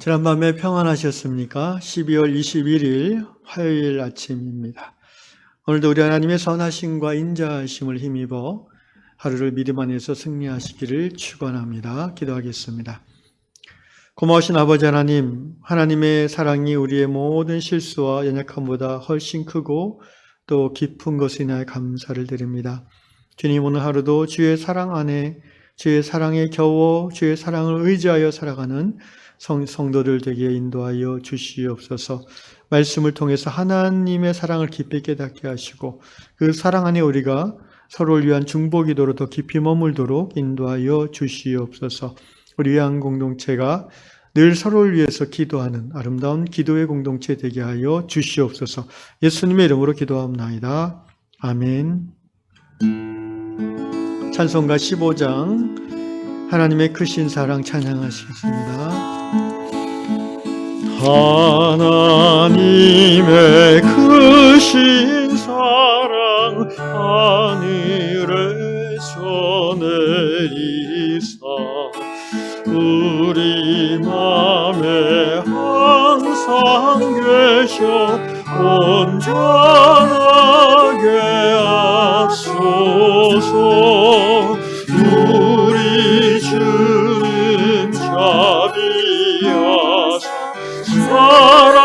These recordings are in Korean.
지난밤에 평안하셨습니까? 12월 21일 화요일 아침입니다. 오늘도 우리 하나님의 선하심과 인자하심을 힘입어 하루를 믿음 안에서 승리하시기를 축원합니다. 기도하겠습니다. 고마우신 아버지 하나님, 하나님의 사랑이 우리의 모든 실수와 연약함보다 훨씬 크고 또 깊은 것에 인하여 감사를 드립니다. 주님, 오늘 하루도 주의 사랑 안에 주의 사랑에 겨워 주의 사랑을 의지하여 살아가는 성도들 되게 인도하여 주시옵소서. 말씀을 통해서 하나님의 사랑을 깊이 깨닫게 하시고 그 사랑 안에 우리가 서로를 위한 중보기도로 더 깊이 머물도록 인도하여 주시옵소서. 우리 한 공동체가 늘 서로를 위해서 기도하는 아름다운 기도의 공동체 되게 하여 주시옵소서. 예수님의 이름으로 기도합나이다. 아멘. 찬송가 15장 하나님의 크신 사랑 찬양하시겠습니다. 하나님의 크신 사랑 하늘에서 내리사 우리 맘에 항상 계셔 온전하게 앞서서 우리 주님 자비하사 사랑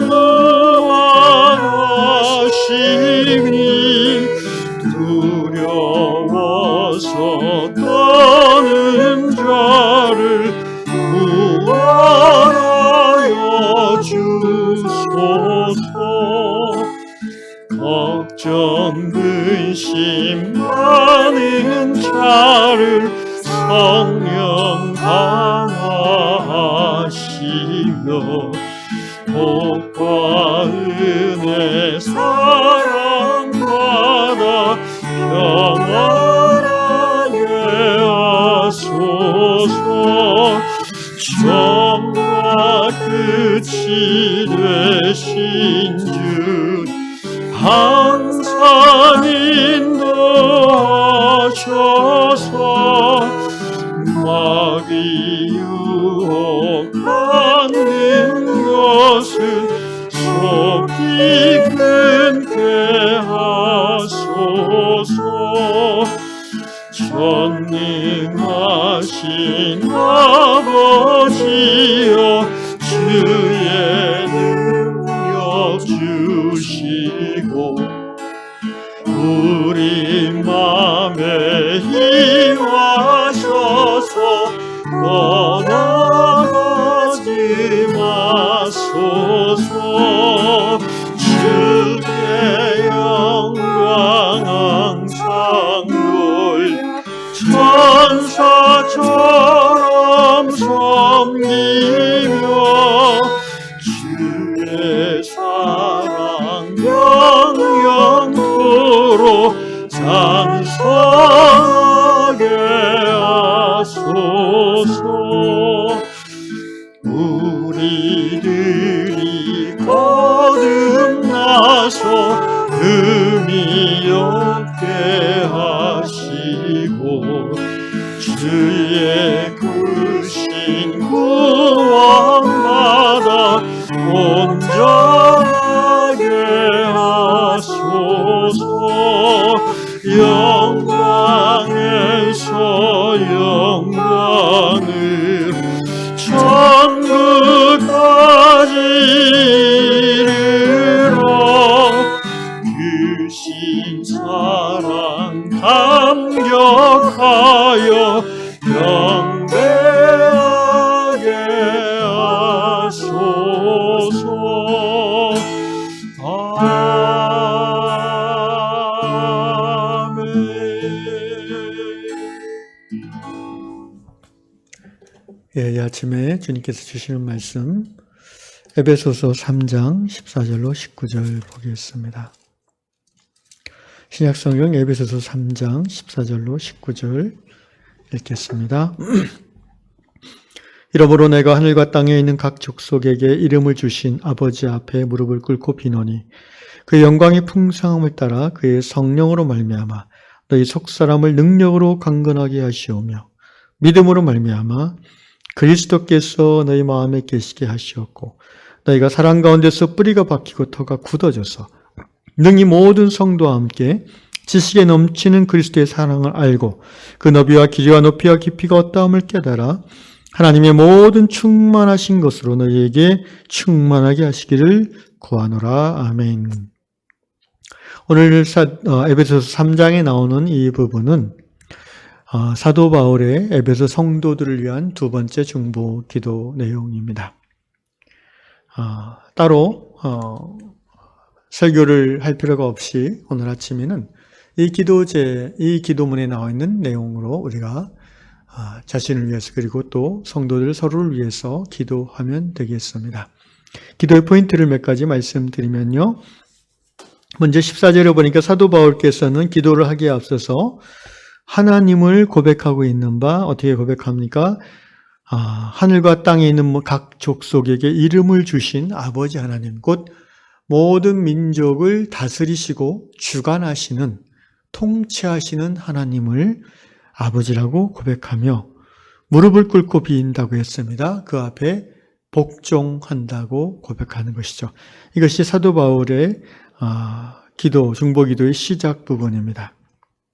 무한하시니 두려워서 떠는 자를 구원하여 주소서. 걱정 근심 많은 자를 성령 강화하시며 복과 은혜 사랑받아 평안하게 하소서. 처음과 끝이 되신 주 항상 인도하셔서 마귀 유혹받는 것을 속히 끊게 하소서. 전능하신 아버지여 주의 능력 주시고 우리 맘에 임하셔서 떠나가지 마소서. 주의 영광 항상 돌려 천사처럼 섬기며 주의 사랑 영영토록 찬송하게 하소서. 우리들이 거듭나서 흠이 없게 하시고 주의 크신 구원받아 온전하게 하소서. 영광에서 영광을 천국까지 이르러 크신 사랑 감격하여 경배하게 하소서. 아멘. 이 아침에 주님께서 주시는 말씀 에베소서 3장 14절로 19절 보겠습니다. 신약성경 에베소서 3장 14절로 19절 읽겠습니다. 이러므로 내가 하늘과 땅에 있는 각 족속에게 이름을 주신 아버지 앞에 무릎을 꿇고 비노니 그의 영광의 풍성함을 따라 그의 성령으로 말미암아 너희 속사람을 능력으로 강건하게 하시오며 믿음으로 말미암아 그리스도께서 너희 마음에 계시게 하시었고 너희가 사랑 가운데서 뿌리가 박히고 터가 굳어져서 능히 모든 성도와 함께 지식에 넘치는 그리스도의 사랑을 알고 그 너비와 길이와 높이와 깊이가 어떠함을 깨달아 하나님의 모든 충만하신 것으로 너희에게 충만하게 하시기를 구하노라. 아멘. 오늘 에베소서 3장에 나오는 이 부분은 사도 바울의 에베소 성도들을 위한 두 번째 중보 기도 내용입니다. 따로 설교를 할 필요가 없이 오늘 아침에는 이 기도문에 나와 있는 내용으로 우리가 자신을 위해서 그리고 또 성도들 서로를 위해서 기도하면 되겠습니다. 기도의 포인트를 몇 가지 말씀드리면요. 먼저 14절에 보니까 사도 바울께서는 기도를 하기에 앞서서 하나님을 고백하고 있는 바 어떻게 고백합니까? 하늘과 땅에 있는 각 족속에게 이름을 주신 아버지 하나님, 곧 모든 민족을 다스리시고 주관하시는, 통치하시는 하나님을 아버지라고 고백하며 무릎을 꿇고 비인다고 했습니다. 그 앞에 복종한다고 고백하는 것이죠. 이것이 사도 바울의 중보 기도의 시작 부분입니다.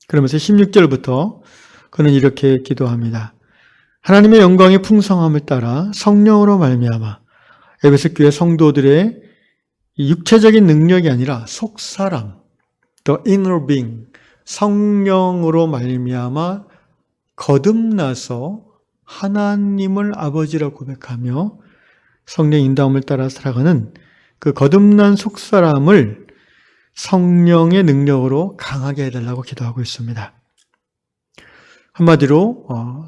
그러면서 16절부터 그는 이렇게 기도합니다. 하나님의 영광의 풍성함을 따라 성령으로 말미암아 에베소 교회 성도들의 육체적인 능력이 아니라 속사람, the inner being, 성령으로 말미암아 거듭나서 하나님을 아버지라고 고백하며 성령 인도함을 따라 살아가는 그 거듭난 속사람을 성령의 능력으로 강하게 해달라고 기도하고 있습니다. 한마디로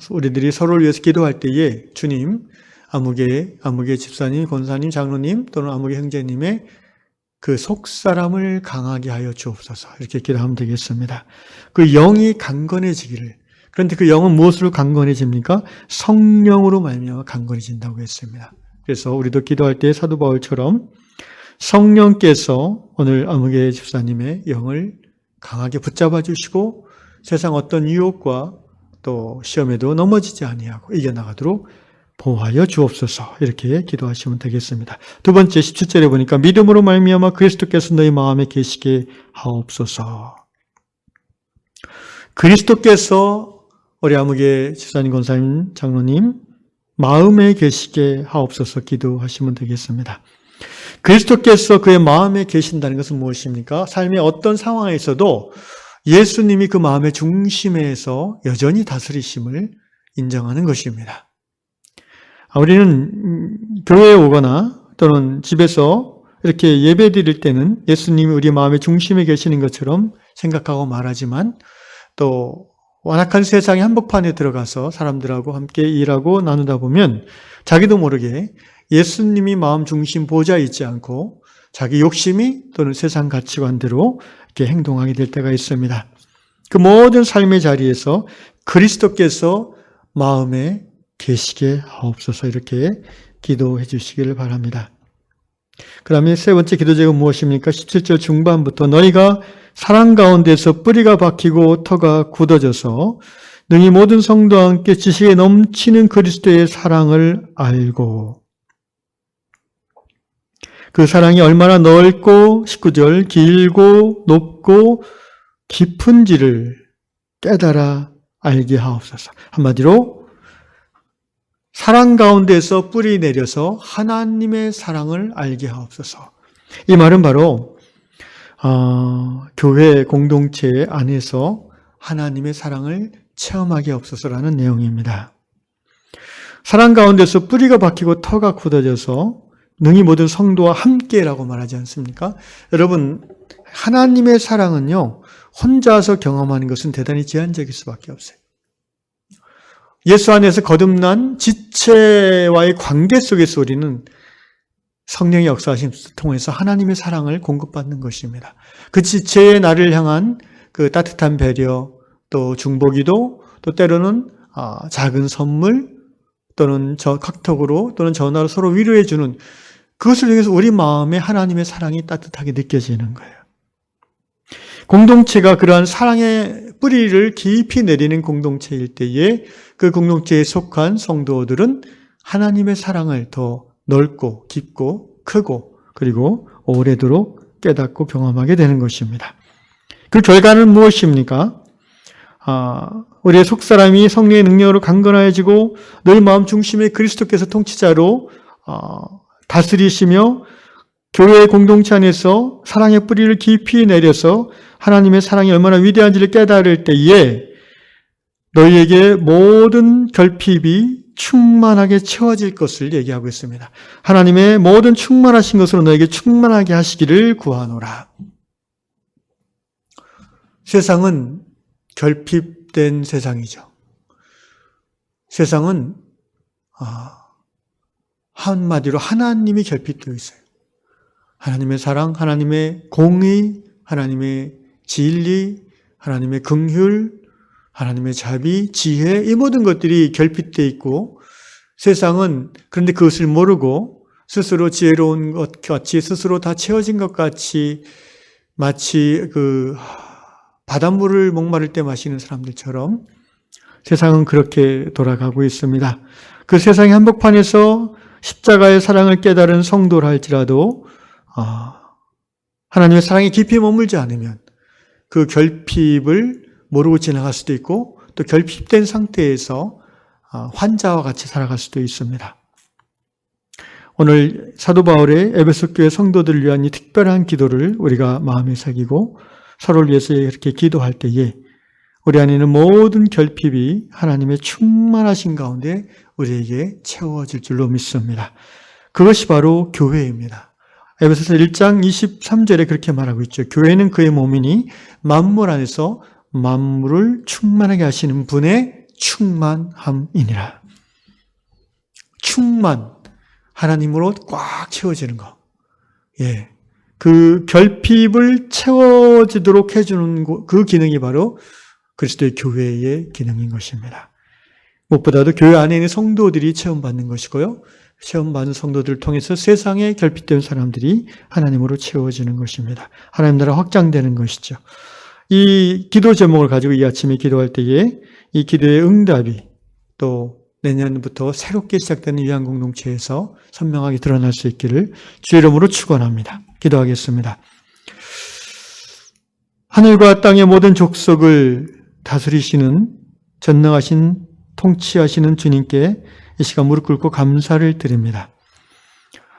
우리들이 서로를 위해서 기도할 때에 주님, 아무개 집사님, 권사님, 장로님 또는 아무개 형제님의 그 속사람을 강하게 하여 주옵소서 이렇게 기도하면 되겠습니다. 그 영이 강건해지기를. 그런데 그 영은 무엇으로 강건해집니까? 성령으로 말미암아 강건해진다고 했습니다. 그래서 우리도 기도할 때 사도 바울처럼 성령께서 오늘 아무개 집사님의 영을 강하게 붙잡아 주시고 세상 어떤 유혹과 또 시험에도 넘어지지 아니하고 이겨나가도록 보호하여 주옵소서 이렇게 기도하시면 되겠습니다. 두 번째 17절에 보니까 믿음으로 말미암아 그리스도께서 너희 마음에 계시게 하옵소서. 그리스도께서 우리 아무개 집사님, 권사님, 장로님 마음에 계시게 하옵소서 기도하시면 되겠습니다. 그리스도께서 그의 마음에 계신다는 것은 무엇입니까? 삶의 어떤 상황에 있어도 예수님이 그 마음의 중심에서 여전히 다스리심을 인정하는 것입니다. 우리는 교회에 오거나 또는 집에서 이렇게 예배 드릴 때는 예수님이 우리 마음의 중심에 계시는 것처럼 생각하고 말하지만 또 완악한 세상의 한복판에 들어가서 사람들하고 함께 일하고 나누다 보면 자기도 모르게 예수님이 마음 중심 보좌에 있지 않고 자기 욕심이 또는 세상 가치관대로 이렇게 행동하게 될 때가 있습니다. 그 모든 삶의 자리에서 그리스도께서 마음에 계시게 하옵소서 이렇게 기도해 주시기를 바랍니다. 그 다음에 세 번째 기도 제목은 무엇입니까? 17절 중반부터 너희가 사랑 가운데서 뿌리가 박히고 터가 굳어져서 능히 모든 성도와 함께 지식에 넘치는 그리스도의 사랑을 알고 그 사랑이 얼마나 넓고 19절 길고 높고 깊은지를 깨달아 알게 하옵소서. 한마디로 사랑 가운데서 뿌리 내려서 하나님의 사랑을 알게 하옵소서. 이 말은 바로 교회 공동체 안에서 하나님의 사랑을 체험하게 하옵소서라는 내용입니다. 사랑 가운데서 뿌리가 박히고 터가 굳어져서 능히 모든 성도와 함께라고 말하지 않습니까? 여러분, 하나님의 사랑은요, 혼자서 경험하는 것은 대단히 제한적일 수밖에 없어요. 예수 안에서 거듭난 지체와의 관계 속에서 우리는 성령의 역사하심을 통해서 하나님의 사랑을 공급받는 것입니다. 그 지체의 나를 향한 그 따뜻한 배려, 또 중보기도, 또 때로는 작은 선물, 또는 카톡으로 또는 전화로 서로 위로해주는 그것을 통해서 우리 마음에 하나님의 사랑이 따뜻하게 느껴지는 거예요. 공동체가 그러한 사랑의 뿌리를 깊이 내리는 공동체일 때에 그 공동체에 속한 성도들은 하나님의 사랑을 더 넓고 깊고 크고 그리고 오래도록 깨닫고 경험하게 되는 것입니다. 그 결과는 무엇입니까? 우리의 속사람이 성령의 능력으로 강건해지고 늘 마음 중심에 그리스도께서 통치자로 다스리시며 교회의 공동체 안에서 사랑의 뿌리를 깊이 내려서 하나님의 사랑이 얼마나 위대한지를 깨달을 때에 너희에게 모든 결핍이 충만하게 채워질 것을 얘기하고 있습니다. 하나님의 모든 충만하신 것으로 너에게 충만하게 하시기를 구하노라. 세상은 결핍된 세상이죠. 세상은 한마디로 하나님이 결핍되어 있어요. 하나님의 사랑, 하나님의 공의, 하나님의 진리, 하나님의 긍휼, 하나님의 자비, 지혜, 이 모든 것들이 결핍되어 있고 세상은 그런데 그것을 모르고 스스로 지혜로운 것 같이 스스로 다 채워진 것 같이 마치 바닷물을 목마를 때 마시는 사람들처럼 세상은 그렇게 돌아가고 있습니다. 그 세상의 한복판에서 십자가의 사랑을 깨달은 성도라 할지라도 하나님의 사랑이 깊이 머물지 않으면 그 결핍을 모르고 지나갈 수도 있고 또 결핍된 상태에서 환자와 같이 살아갈 수도 있습니다. 오늘 사도 바울의 에베소 교회 성도들을 위한 이 특별한 기도를 우리가 마음에 새기고 서로를 위해서 이렇게 기도할 때에 우리 안에 있는 모든 결핍이 하나님의 충만하신 가운데 우리에게 채워질 줄로 믿습니다. 그것이 바로 교회입니다. 에베소서 1장 23절에 그렇게 말하고 있죠. 교회는 그의 몸이니 만물 안에서 만물을 충만하게 하시는 분의 충만함이니라. 충만, 하나님으로 꽉 채워지는 거. 예, 그 결핍을 채워지도록 해주는 그 기능이 바로 그리스도의 교회의 기능인 것입니다. 무엇보다도 교회 안에 있는 성도들이 체험받는 것이고요. 체험받는 성도들을 통해서 세상에 결핍된 사람들이 하나님으로 채워지는 것입니다. 하나님 나라 확장되는 것이죠. 이 기도 제목을 가지고 이 아침에 기도할 때에 이 기도의 응답이 또 내년부터 새롭게 시작되는 위안공동체에서 선명하게 드러날 수 있기를 주의 이름으로 축원합니다. 기도하겠습니다. 하늘과 땅의 모든 족속을 다스리시는 전능하신 통치하시는 주님께 이 시간 무릎 꿇고 감사를 드립니다.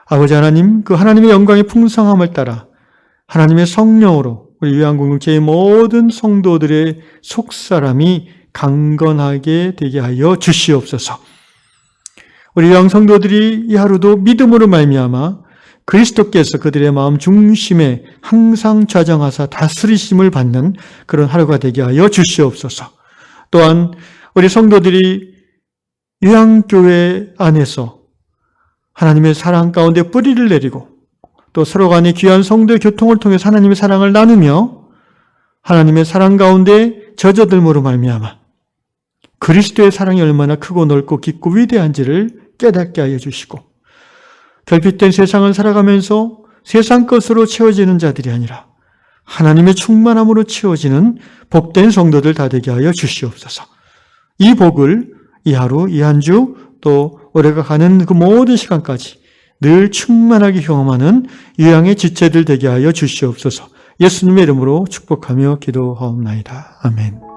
아버지 하나님, 그 하나님의 영광의 풍성함을 따라 하나님의 성령으로 우리 위안공동체의 모든 성도들의 속사람이 강건하게 되게 하여 주시옵소서. 우리 위안 성도들이 이 하루도 믿음으로 말미암아 그리스도께서 그들의 마음 중심에 항상 좌정하사 다스리심을 받는 그런 하루가 되게 하여 주시옵소서. 또한 우리 성도들이 위안교회 안에서 하나님의 사랑 가운데 뿌리를 내리고 또 서로 간의 귀한 성도의 교통을 통해서 하나님의 사랑을 나누며 하나님의 사랑 가운데 젖어들므로 말미암아 그리스도의 사랑이 얼마나 크고 넓고 깊고 위대한지를 깨닫게 하여 주시고 결핍된 세상을 살아가면서 세상 것으로 채워지는 자들이 아니라 하나님의 충만함으로 채워지는 복된 성도들 다 되게 하여 주시옵소서. 이 복을 이 하루, 이 한 주, 또 올해가 가는 그 모든 시간까지 늘 충만하게 경험하는 유양의 지체들 되게 하여 주시옵소서. 예수님의 이름으로 축복하며 기도하옵나이다. 아멘.